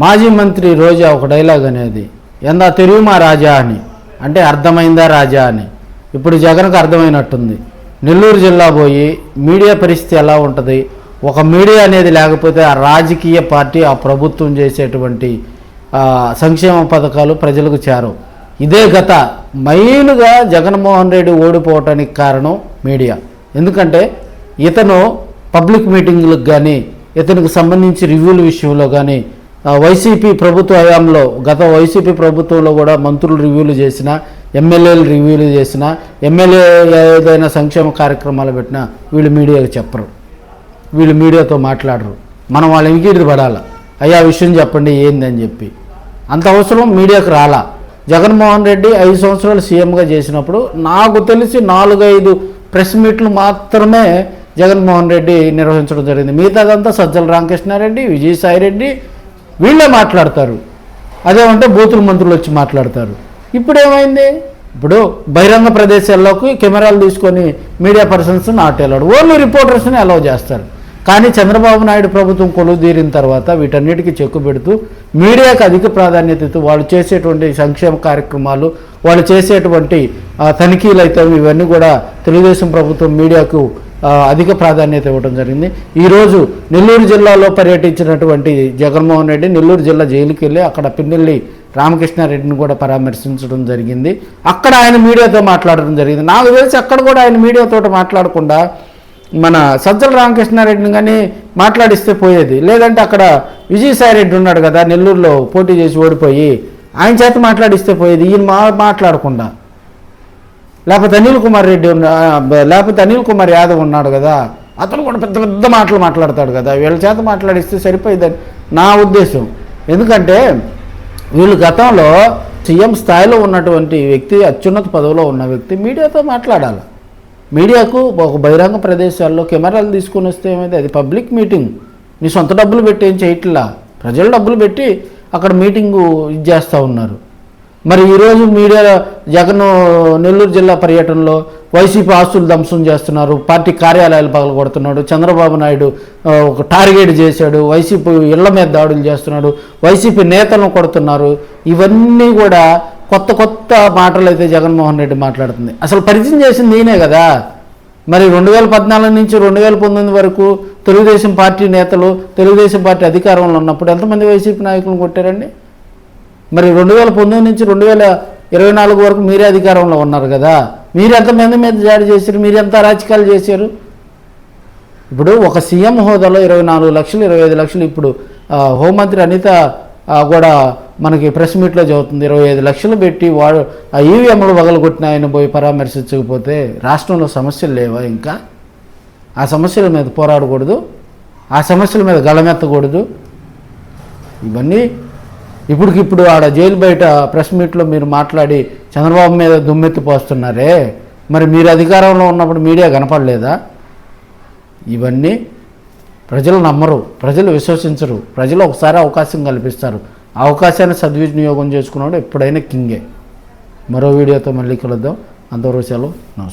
మాజీ మంత్రి రోజా ఒక డైలాగ్ అనేది ఎందా తెరువుమా రాజా అని, అంటే అర్థమైందా రాజా అని. ఇప్పుడు జగన్కు అర్థమైనట్టుంది. నెల్లూరు జిల్లా పోయి మీడియా పరిస్థితి ఎలా ఉంటుంది, ఒక మీడియా అనేది లేకపోతే ఆ రాజకీయ పార్టీ ఆ ప్రభుత్వం చేసేటువంటి సంక్షేమ పథకాలు ప్రజలకు చేరవు. ఇదే గత మెయిన్గా జగన్మోహన్ రెడ్డి ఓడిపోవటానికి కారణం మీడియా. ఎందుకంటే ఇతను పబ్లిక్ మీటింగ్లకు కానీ ఇతనికి సంబంధించి రివ్యూల విషయంలో కానీ వైసీపీ ప్రభుత్వ హయాంలో గత వైసీపీ ప్రభుత్వంలో కూడా మంత్రులు రివ్యూలు చేసిన, ఎమ్మెల్యేలు రివ్యూలు చేసిన, ఎమ్మెల్యే ఏదైనా సంక్షేమ కార్యక్రమాలు పెట్టినా వీళ్ళు మీడియాకు చెప్పరు, వీళ్ళు మీడియాతో మాట్లాడరు. మనం వాళ్ళ ఇంకిటి పడాలి, అయ్యా విషయం చెప్పండి ఏందని చెప్పి. అంత అవసరం మీడియాకు రాలా. జగన్మోహన్ రెడ్డి 5 సంవత్సరాలు సీఎంగా చేసినప్పుడు నాకు తెలిసి 4-5 ప్రెస్ మీట్లు మాత్రమే జగన్మోహన్ రెడ్డి నిర్వహించడం జరిగింది. మిగతాదంతా సజ్జల రామకృష్ణారెడ్డి, విజయసాయిరెడ్డి వీళ్ళే మాట్లాడతారు. అదేమంటే బూతుల మంత్రులు వచ్చి మాట్లాడతారు. ఇప్పుడు ఏమైంది? ఇప్పుడు బహిరంగ ప్రదేశాల్లోకి కెమెరాలు తీసుకొని media persons not allowed, only రిపోర్టర్స్ని అలౌ చేస్తారు. కానీ చంద్రబాబు నాయుడు ప్రభుత్వం కొలువుదీరిన తర్వాత వీటన్నిటికీ చెక్కు పెడుతూ మీడియాకు అధిక ప్రాధాన్యత ఇస్తూ వాళ్ళు చేసేటువంటి సంక్షేమ కార్యక్రమాలు, వాళ్ళు చేసేటువంటి తనిఖీలు అయితే ఇవన్నీ కూడా తెలుగుదేశం ప్రభుత్వం మీడియాకు అధిక ప్రాధాన్యత ఇవ్వడం జరిగింది. ఈరోజు నెల్లూరు జిల్లాలో పర్యటించినటువంటి జగన్మోహన్ రెడ్డి నెల్లూరు జిల్లా జైలుకి వెళ్ళి అక్కడ పిన్నెల్లి రామకృష్ణారెడ్డిని కూడా పరామర్శించడం జరిగింది. అక్కడ ఆయన మీడియాతో మాట్లాడడం జరిగింది. నాకు తెలిసి అక్కడ కూడా ఆయన మీడియాతో మాట్లాడకుండా మన సజ్జల రామకృష్ణారెడ్డిని కానీ మాట్లాడిస్తే పోయేది. లేదంటే అక్కడ విజయసాయిరెడ్డి ఉన్నాడు కదా, నెల్లూరులో పోటీ చేసి ఓడిపోయి, ఆయన చేత మాట్లాడిస్తే పోయేది. ఈయన మాట్లాడకుండా. లేకపోతే అనిల్ కుమార్ యాదవ్ ఉన్నాడు కదా, అతను కూడా పెద్ద పెద్ద మాటలు మాట్లాడతాడు కదా, వీళ్ళ చేత మాట్లాడిస్తే సరిపోయిందని నా ఉద్దేశం. ఎందుకంటే వీళ్ళు గతంలో సీఎం స్థాయిలో ఉన్నటువంటి వ్యక్తి, అత్యున్నత పదవిలో ఉన్న వ్యక్తి మీడియాతో మాట్లాడాలి. మీడియాకు ఒక బహిరంగ ప్రదేశాల్లో కెమెరాలు తీసుకొని వస్తే ఏమైంది? అది పబ్లిక్ మీటింగ్. మీ సొంత డబ్బులు పెట్టి ఏం చేయట్లా, ప్రజలు డబ్బులు పెట్టి అక్కడ మీటింగు ఇది చేస్తూ ఉన్నారు. మరి ఈరోజు మీడియా జగన్ నెల్లూరు జిల్లా పర్యటనలో వైసీపీ ఆస్తులు ధ్వంసం చేస్తున్నారు, పార్టీ కార్యాలయాలు పగలగొడుతున్నాడు, చంద్రబాబు నాయుడు ఒక టార్గెట్ చేశాడు, వైసీపీ ఇళ్ల మీద దాడులు చేస్తున్నాడు, వైసీపీ నేతలను కొడుతున్నారు. ఇవన్నీ కూడా కొత్త కొత్త మాటలు అయితే జగన్మోహన్ రెడ్డి మాట్లాడుతుంది. అసలు పరిచయం చేసింది నేనే కదా. మరి 2014 నుంచి 2019 వరకు తెలుగుదేశం పార్టీ నేతలు, తెలుగుదేశం పార్టీ అధికారంలో ఉన్నప్పుడు ఎంతమంది వైసీపీ నాయకులను కొట్టారండి? మరి 2019 నుంచి 2024 వరకు మీరే అధికారంలో ఉన్నారు కదా, మీరు ఎంతమంది మీద దాడి చేశారు, మీరు ఎంత అరాచకాలు చేశారు? ఇప్పుడు ఒక సీఎం హోదాలో 24 లక్షలు 25 లక్షలు, ఇప్పుడు హోంమంత్రి అనిత కూడా మనకి ప్రెస్ మీట్లో చెబుతుంది, 25 లక్షలు పెట్టి వాడు ఆ ఈవీఎంలు వగలగొట్టిన ఆయన పోయి పరామర్శించకపోతే రాష్ట్రంలో సమస్యలు లేవా? ఇంకా ఆ సమస్యల మీద పోరాడకూడదు, ఆ సమస్యల మీద గళమెత్తకూడదు? ఇవన్నీ ఇప్పటికిప్పుడు ఆడ జైలు బయట ప్రెస్ మీట్లో మీరు మాట్లాడి చంద్రబాబు మీద దుమ్మెత్తి పోస్తున్నారే, మరి మీరు అధికారంలో ఉన్నప్పుడు మీడియా కనపడలేదా? ఇవన్నీ ప్రజలు నమ్మరు, ప్రజలు విశ్వసించరు. ప్రజలు ఒకసారి అవకాశం కల్పిస్తారు, ఆ అవకాశాన్ని సద్వినియోగం చేసుకున్నాడు ఎప్పుడైనా కింగే. మరో వీడియోతో మళ్ళీ కలుద్దాం. అంతవరకు సెలవు, నమస్కారం.